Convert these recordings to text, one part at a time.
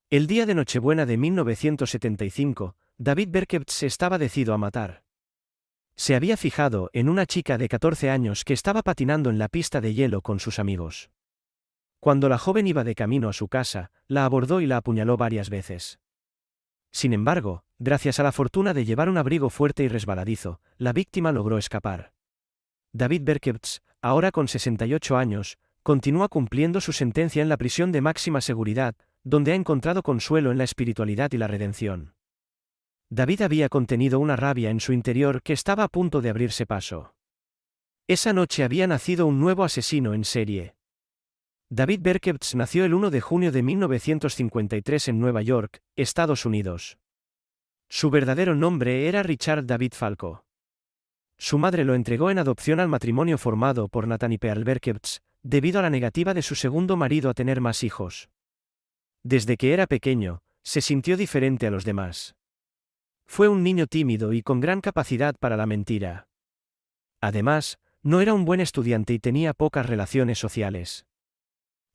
El día de Nochebuena de 1975, David Berkowitz estaba decidido a matar. Se había fijado en una chica de 14 años que estaba patinando en la pista de hielo con sus amigos. Cuando la joven iba de camino a su casa, la abordó y la apuñaló varias veces. Sin embargo, gracias a la fortuna de llevar un abrigo fuerte y resbaladizo, la víctima logró escapar. David Berkowitz, ahora con 68 años, continúa cumpliendo su sentencia en la prisión de máxima seguridad, donde ha encontrado consuelo en la espiritualidad y la redención. David había contenido una rabia en su interior que estaba a punto de abrirse paso. Esa noche había nacido un nuevo asesino en serie. David Berkowitz nació el 1 de junio de 1953 en Nueva York, Estados Unidos. Su verdadero nombre era Richard David Falco. Su madre lo entregó en adopción al matrimonio formado por Nathan y Pearl Berkowitz, debido a la negativa de su segundo marido a tener más hijos. Desde que era pequeño, se sintió diferente a los demás. Fue un niño tímido y con gran capacidad para la mentira. Además, no era un buen estudiante y tenía pocas relaciones sociales.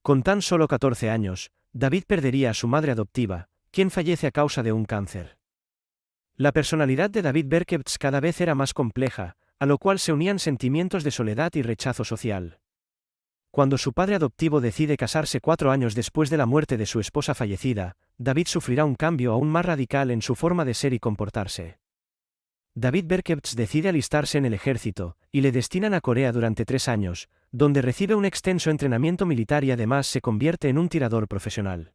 Con tan solo 14 años, David perdería a su madre adoptiva, quien fallece a causa de un cáncer. La personalidad de David Berkowitz cada vez era más compleja, a lo cual se unían sentimientos de soledad y rechazo social. Cuando su padre adoptivo decide casarse 4 años después de la muerte de su esposa fallecida, David sufrirá un cambio aún más radical en su forma de ser y comportarse. David Berkowitz decide alistarse en el ejército, y le destinan a Corea durante 3 años, donde recibe un extenso entrenamiento militar y además se convierte en un tirador profesional.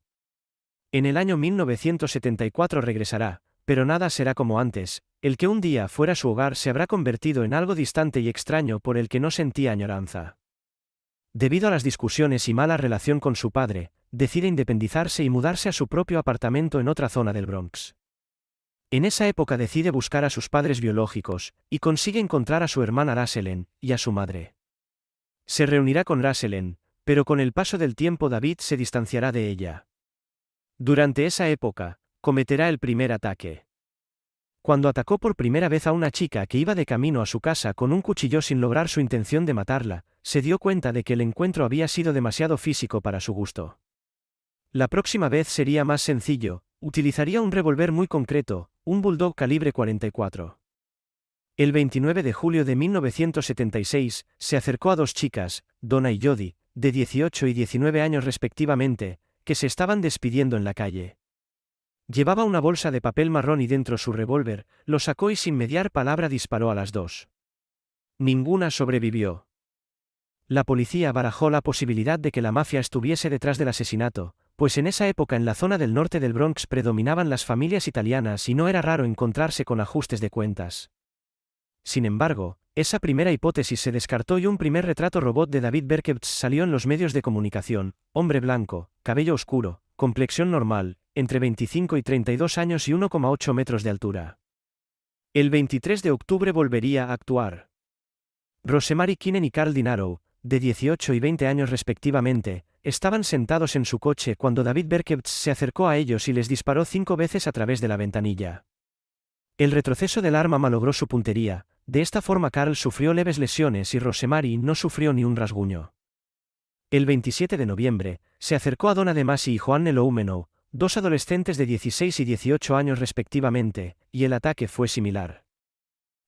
En el año 1974 regresará, pero nada será como antes, el que un día fuera su hogar se habrá convertido en algo distante y extraño por el que no sentía añoranza. Debido a las discusiones y mala relación con su padre, decide independizarse y mudarse a su propio apartamento en otra zona del Bronx. En esa época decide buscar a sus padres biológicos, y consigue encontrar a su hermana Rosalind, y a su madre. Se reunirá con Rosalind, pero con el paso del tiempo David se distanciará de ella. Durante esa época, cometerá el primer ataque. Cuando atacó por primera vez a una chica que iba de camino a su casa con un cuchillo sin lograr su intención de matarla, se dio cuenta de que el encuentro había sido demasiado físico para su gusto. La próxima vez sería más sencillo, utilizaría un revólver muy concreto, un Bulldog calibre 44. El 29 de julio de 1976, se acercó a dos chicas, Donna y Jody, de 18 y 19 años respectivamente, que se estaban despidiendo en la calle. Llevaba una bolsa de papel marrón y dentro su revólver, lo sacó y sin mediar palabra disparó a las dos. Ninguna sobrevivió. La policía barajó la posibilidad de que la mafia estuviese detrás del asesinato, pues en esa época en la zona del norte del Bronx predominaban las familias italianas y no era raro encontrarse con ajustes de cuentas. Sin embargo, esa primera hipótesis se descartó y un primer retrato robot de David Berkowitz salió en los medios de comunicación: hombre blanco, cabello oscuro, complexión normal, entre 25 y 32 años y 1,8 metros de altura. El 23 de octubre volvería a actuar. Rosemary Kinen y Carl Dinaro, de 18 y 20 años respectivamente, estaban sentados en su coche cuando David Berkowitz se acercó a ellos y les disparó 5 veces a través de la ventanilla. El retroceso del arma malogró su puntería, de esta forma Carl sufrió leves lesiones y Rosemary no sufrió ni un rasguño. El 27 de noviembre, se acercó a Donna DeMasi y Joanne Loumeno, dos adolescentes de 16 y 18 años respectivamente, y el ataque fue similar.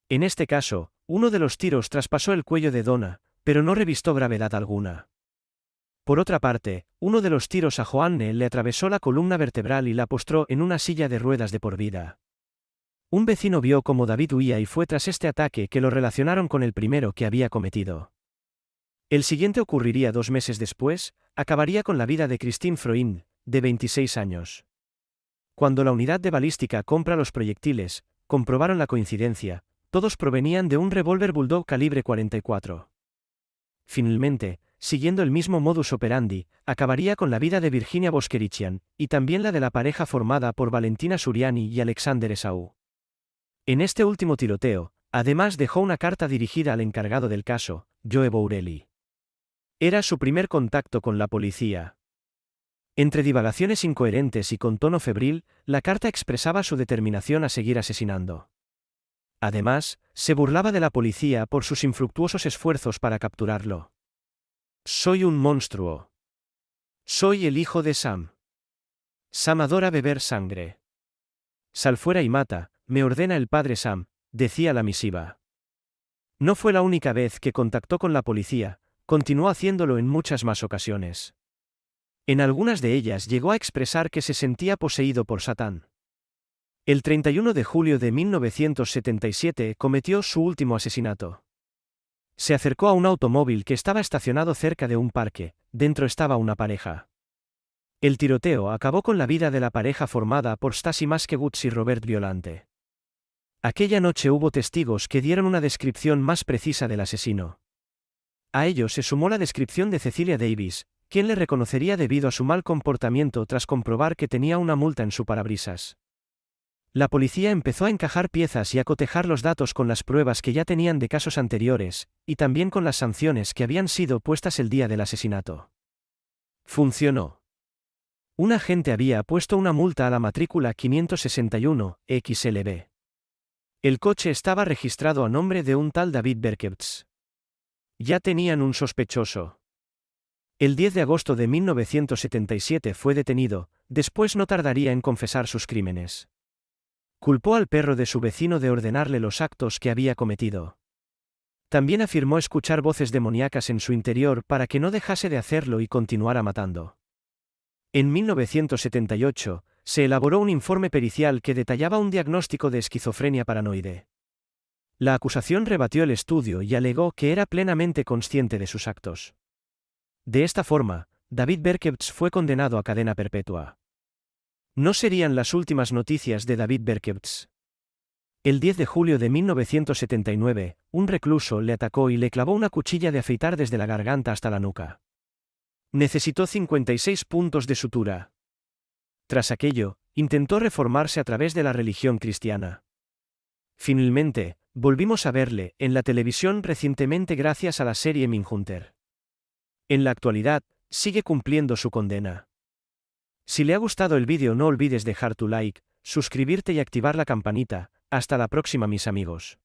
En este caso, uno de los tiros traspasó el cuello de Donna, pero no revistó gravedad alguna. Por otra parte, uno de los tiros a Joanne le atravesó la columna vertebral y la postró en una silla de ruedas de por vida. Un vecino vio cómo David huía y fue tras este ataque que lo relacionaron con el primero que había cometido. El siguiente ocurriría 2 meses después, acabaría con la vida de Christine Freund, de 26 años. Cuando la unidad de balística compra los proyectiles, comprobaron la coincidencia, todos provenían de un revólver Bulldog calibre 44. Finalmente, siguiendo el mismo modus operandi, acabaría con la vida de Virginia Boskerichian, y también la de la pareja formada por Valentina Suriani y Alexander Esau. En este último tiroteo, además dejó una carta dirigida al encargado del caso, Joe Bourelli. Era su primer contacto con la policía. Entre divagaciones incoherentes y con tono febril, la carta expresaba su determinación a seguir asesinando. Además, se burlaba de la policía por sus infructuosos esfuerzos para capturarlo. Soy un monstruo. Soy el hijo de Sam. Sam adora beber sangre. Sal fuera y mata, me ordena el padre Sam, decía la misiva. No fue la única vez que contactó con la policía, continuó haciéndolo en muchas más ocasiones. En algunas de ellas llegó a expresar que se sentía poseído por Satán. El 31 de julio de 1977 cometió su último asesinato. Se acercó a un automóvil que estaba estacionado cerca de un parque, dentro estaba una pareja. El tiroteo acabó con la vida de la pareja formada por Stacey Maskewitz y Robert Violante. Aquella noche hubo testigos que dieron una descripción más precisa del asesino. A ello se sumó la descripción de Cecilia Davis, quien le reconocería debido a su mal comportamiento tras comprobar que tenía una multa en su parabrisas. La policía empezó a encajar piezas y a cotejar los datos con las pruebas que ya tenían de casos anteriores, y también con las sanciones que habían sido puestas el día del asesinato. Funcionó. Un agente había puesto una multa a la matrícula 561 XLB. El coche estaba registrado a nombre de un tal David Berkowitz. Ya tenían un sospechoso. El 10 de agosto de 1977 fue detenido, después no tardaría en confesar sus crímenes. Culpó al perro de su vecino de ordenarle los actos que había cometido. También afirmó escuchar voces demoníacas en su interior para que no dejase de hacerlo y continuara matando. En 1978, se elaboró un informe pericial que detallaba un diagnóstico de esquizofrenia paranoide. La acusación rebatió el estudio y alegó que era plenamente consciente de sus actos. De esta forma, David Berkowitz fue condenado a cadena perpetua. No serían las últimas noticias de David Berkowitz. El 10 de julio de 1979, un recluso le atacó y le clavó una cuchilla de afeitar desde la garganta hasta la nuca. Necesitó 56 puntos de sutura. Tras aquello, intentó reformarse a través de la religión cristiana. Finalmente, volvimos a verle en la televisión recientemente gracias a la serie Mindhunter. En la actualidad, sigue cumpliendo su condena. Si le ha gustado el vídeo no olvides dejar tu like, suscribirte y activar la campanita. Hasta la próxima mis amigos.